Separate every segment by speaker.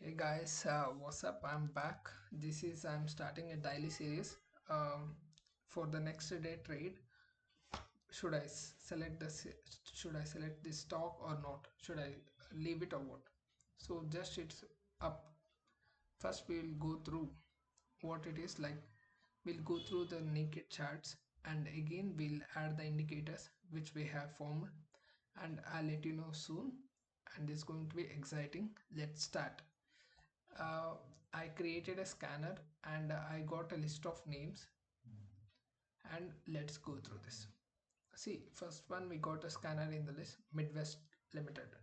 Speaker 1: Hey guys, what's up? I'm back. I'm starting a daily series. For the next day trade, should I select should I select this stock or not? Should I leave it or what? So just it's up. First, we'll go through what it is like. We'll go through the naked charts, and again we'll add the indicators which we have formed, and I'll let you know soon. And it's going to be exciting. Let's start. uh, I created a scanner and I got a list of names, and let's go through this. See, first one we got a scanner in the list, Midwest Limited.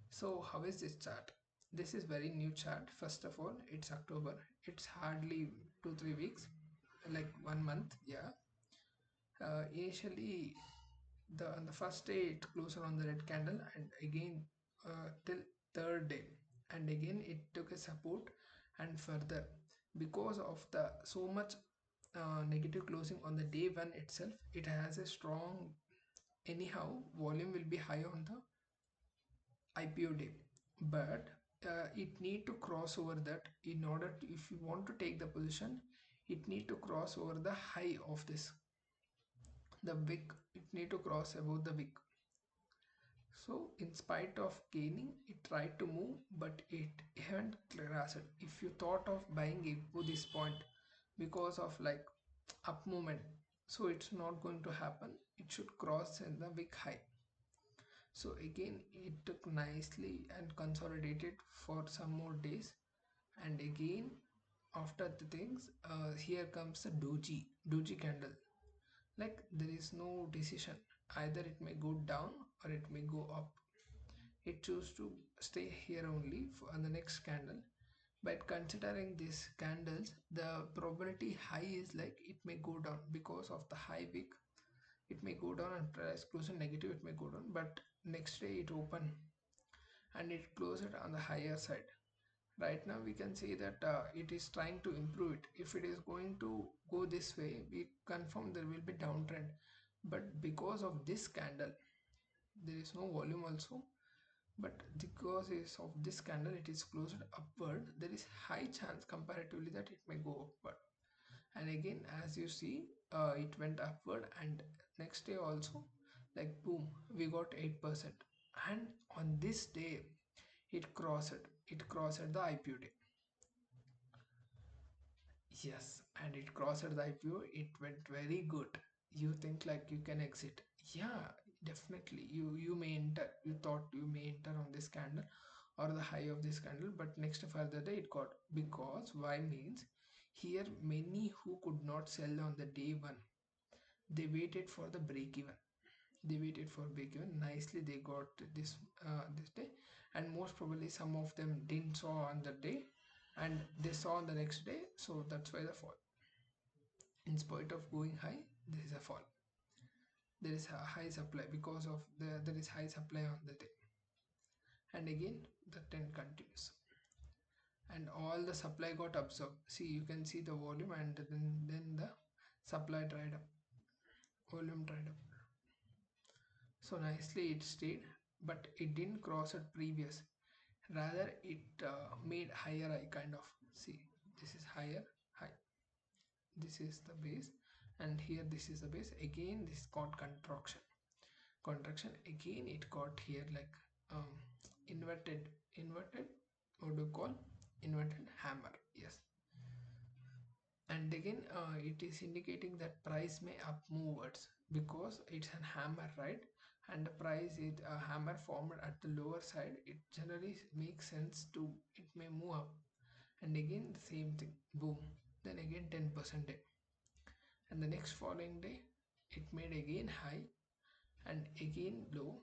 Speaker 1: So how is this chart? This is very new chart. First of all, it's October. It's hardly 2-3 weeks, like 1 month. Yeah. Initially, the on the first day it closed on the red candle, and again till third day, and again it took a support, and further because of the so much negative closing on the day one itself, it has a strong, anyhow volume will be high on the IPO day, but it need to cross over that in order to, if you want to take the position, it need to cross over the high of this, the wick, it need to cross above the wick. So in spite of gaining, it tried to move, but it haven't crashed. If you thought of buying it to this point because of like up movement, so it's not going to happen. It should cross in the wick high. So again, it took nicely and consolidated for some more days, and again after the things, here comes the doji candle. Like there is no decision. Either it may go down or it may go up. It choose to stay here only for the next candle, but considering these candles, the probability high is like it may go down because of the high wick. It may go down and price close in negative, it may go down, but next day it open and it closed on the higher side. Right now we can say that it is trying to improve it. If it is going to go this way, we confirm there will be downtrend, but because of this candle there is no volume also, but because is of this candle it is closed upward, there is high chance comparatively that it may go upward. And again, as you see, it went upward, and next day also, like boom, we got 8%. And on this day it crossed the IPO day. Yes, and it crossed the IPO. It went very good. You think like you can exit? Yeah, definitely. You may enter. You thought you may enter on this candle or the high of this candle, but next further day it got, because why means here many who could not sell on the day one, they waited for the break even. They waited for break even. Nicely they got this day, and most probably some of them didn't saw on the day, and they saw on the next day. So that's why the fall. In spite of going high, there is a fall. There is a high supply because of there is high supply on the day, and again the trend continues, and all the supply got absorbed. See, you can see the volume, and then the supply dried up, volume dried up. So nicely it stayed, but it didn't cross at previous. Rather, it made higher high kind of. See, this is higher high. This is the base, and here this is the base. Again, this got contraction. Again, it got here like um, inverted. What do you call inverted hammer? Yes, and again it is indicating that price may up movewards because it's a hammer, right? And the price is a hammer formed at the lower side, it generally makes sense to, it may move up, and again the same thing, boom, then again 10% day, and the next following day it made again high, and again low,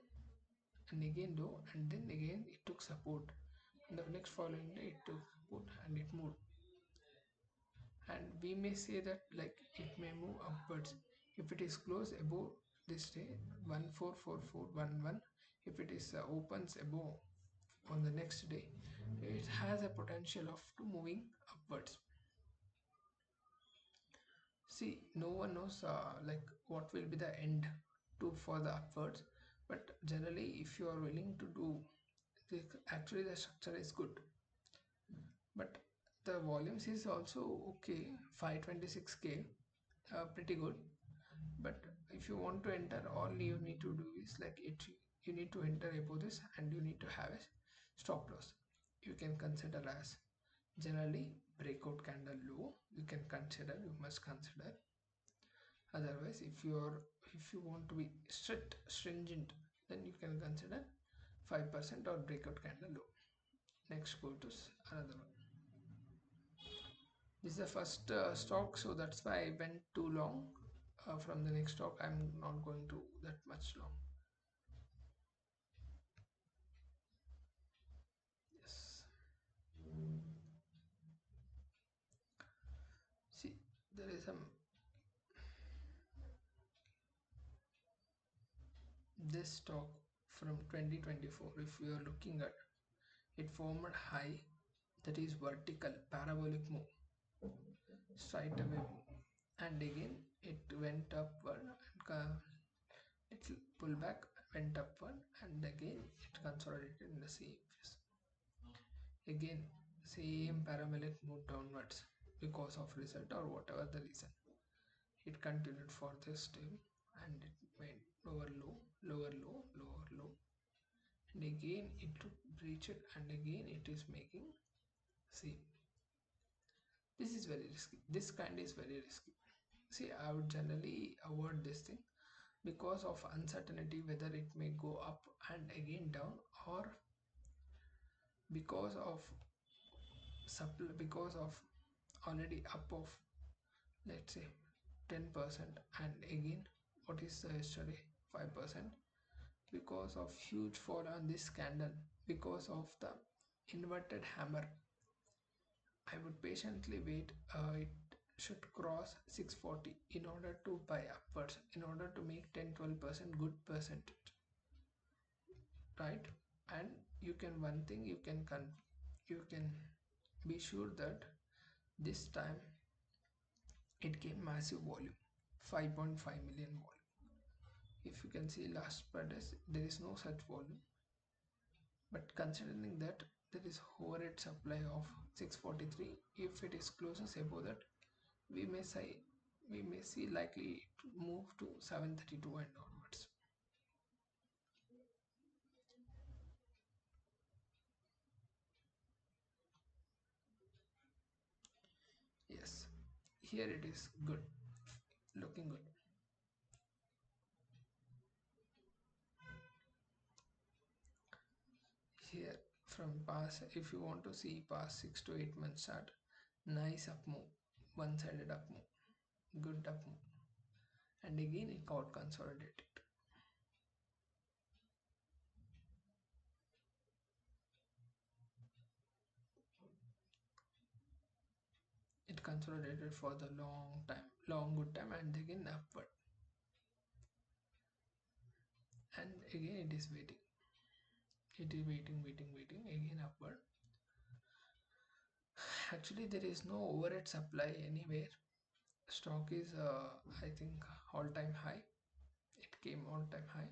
Speaker 1: and again low, and then again it took support, and the next following day it took support and it moved, and we may say that like it may move upwards if it is close above this day 144411. If it is opens above on the next day, it has a potential of to moving upwards. See, no one knows like what will be the end to for the upwards, but generally if you are willing to do this, actually the structure is good. but the volumes is also okay, 526K, pretty good. But if you want to enter, all you need to do is like it, you need to enter above this and you need to have a stop loss. You can consider as generally breakout candle low, you can consider, you must consider. Otherwise, if you want to be stringent, then you can consider 5% or breakout candle low. Next, go to another one. This is the first stock, so that's why I went too long. From the next stock, I'm not going to that much long. Yes. See, there is some this stock from 2024. If you are looking at it, formed high, that is vertical parabolic move, straight away move, and again it went upward and it pulled back, went upward, and again it consolidated in the same phase. Again, same parabolic move downwards because of result or whatever the reason. It continued for this time and it went lower low, lower low, lower low, and again it breached it, and again it is making. See, this is very risky. This kind is very risky. See, I would generally avoid this thing because of uncertainty whether it may go up and again down, or because of supply, because of already up of, let's say, 10%, and again what is the yesterday 5%, because of huge fall on this candle, because of the inverted hammer. I would patiently wait. It should cross 640 in order to buy upwards, in order to make 10-12% good percentage, right? And you can, one thing you can you can be sure that this time it came massive volume, 5.5 million volume. If you can see last Fridays, there is no such volume. But considering that there is overhead supply of 643, if it is closes above that, we may say, we may see likely to move to 732 and onwards. Yes, here it is good, looking good. Here from past, if you want to see past 6 to 8 months chart, nice up move, one-sided up move, good up move, and again it got consolidated. It consolidated for the long time, long good time, and again upward, and again it is waiting. It is waiting, waiting, waiting, again upward. Actually, there is no overhead supply anywhere. Stock is, I think, all-time high. It came all-time high.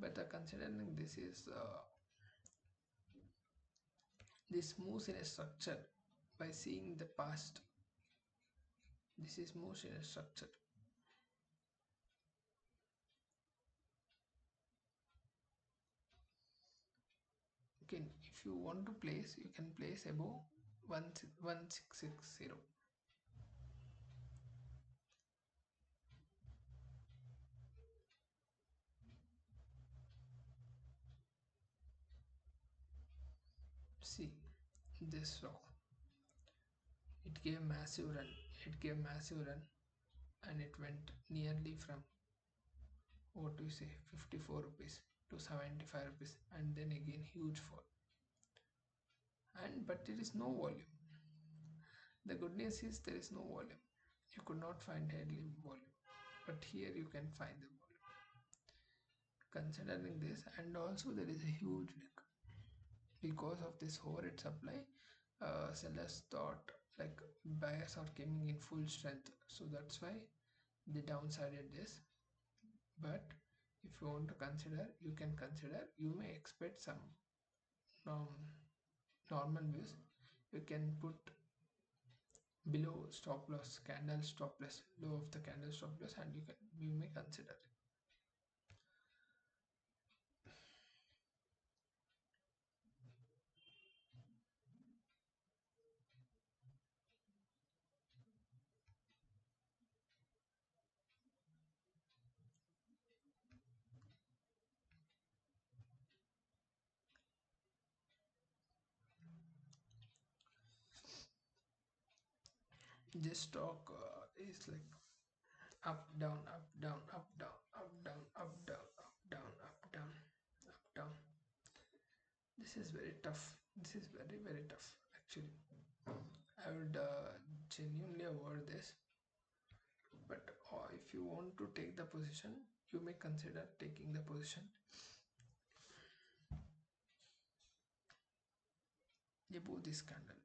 Speaker 1: But considering this is this moves in a structure by seeing the past. This is moves in a structure. Okay, if you want to place, you can place above 1660. See this stock. It gave massive run. It gave massive run, and it went nearly from, what do you say, 54 rupees to 75 rupees, and then again huge fall. And but there is no volume. The good news is there is no volume. You could not find hardly volume, but here you can find the volume. Considering this, and also there is a huge wick because of this overhead supply. Sellers thought like buyers are coming in full strength, so that's why they downsided this. But if you want to consider, you can consider. You may expect some um, normal views. You can put below stop loss, candle stop loss, low of the candle stop loss, and you may consider it. This stock is like up down up down up down up down up down up down up down up down. This is very tough. This is very tough actually. I would genuinely avoid this, but if you want to take the position, you may consider taking the position above this candle.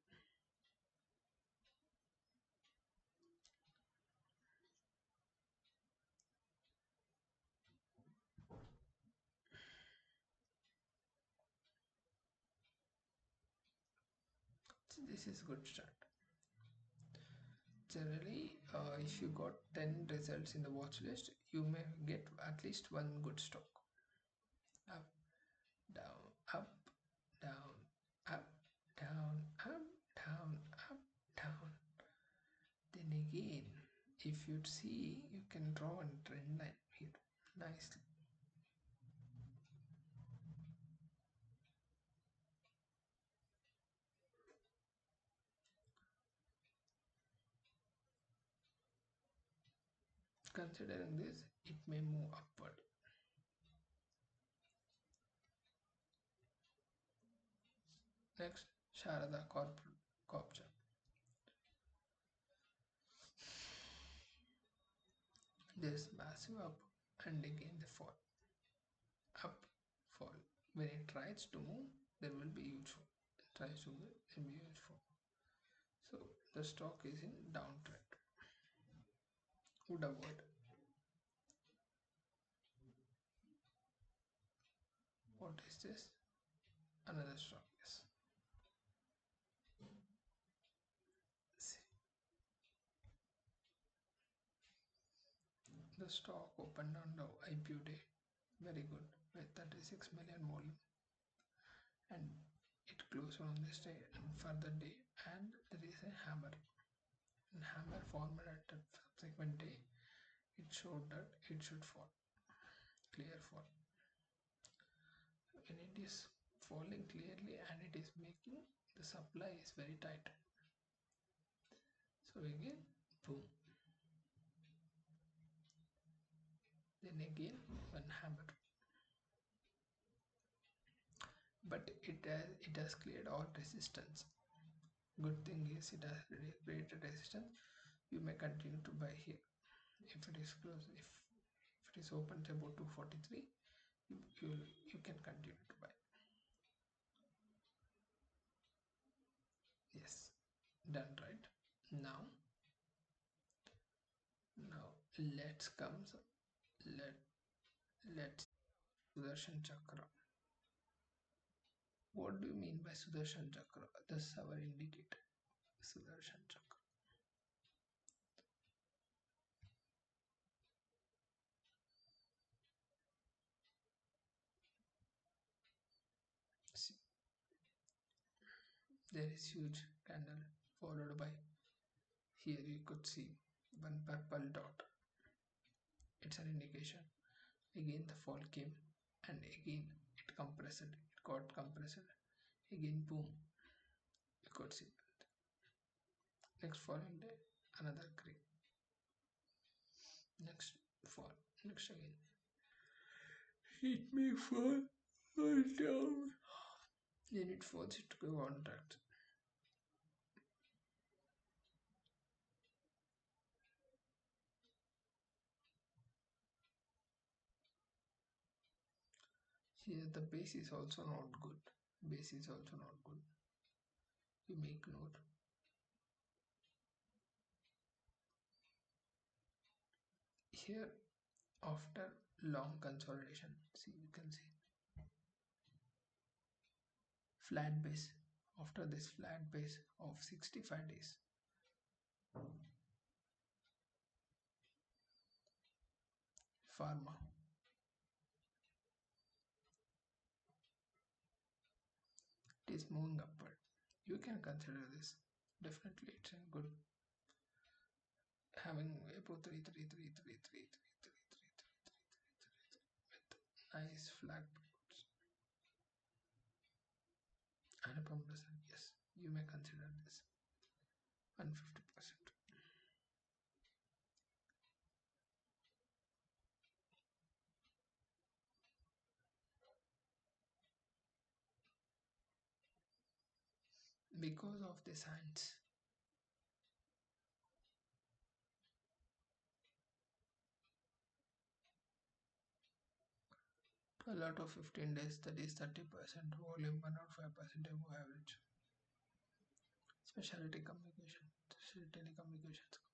Speaker 1: So this is good start. Generally, if you got 10 results in the watch list, you may get at least one good stock. Up, down, up, down, up, down, up, down, up, down. Then again, if you'd see, you can draw a trend line here nicely. Considering this, it may move upward. Next, Sharada Corpcha. There's massive up and again the fall. Up, fall. When it tries to move, there will be huge fall. It tries to move, there will be huge fall. So the stock is in downtrend. Would avoid. What is this? Another stock. Yes. See, the stock opened on the IPO day. Very good with 36 million volume, and it closed on this day and further day, and there is a hammer. And hammer formed at the subsequent day. It showed that it should fall. Clear fall. When it is falling clearly and it is making the supply is very tight. So again, boom. Then again, one hammer. But it has cleared all resistance. Good thing is it has created resistance. You may continue to buy here. If it is close, if it is open to about 243, you can continue to buy. Yes, done, right? Now let's comes let's Sudarshan Chakra. What do you mean by Sudarshan Chakra? This is our indicator. Sudarshan Chakra. See, there is huge candle followed by, here you could see one purple dot. It's an indication. Again the fall came, and again it compressed. It got compressed. Again boom. You could see. Next following day, another green. Next fall. Next again. It may fall down. Then it falls into contact. Here the base is also not good. Base is also not good. You make note. Here after long consolidation, see, you can see flat base. after this flat base of 65 days. Pharma, it is moving upward. You can consider this. Definitely, it's a good having above 3 nice flag breakouts and a pump percent. Yes, you may consider this 150% because of the science. To a lot of 15 days, that is 30% volume, 105% above average. Specialty communication, telecommunications.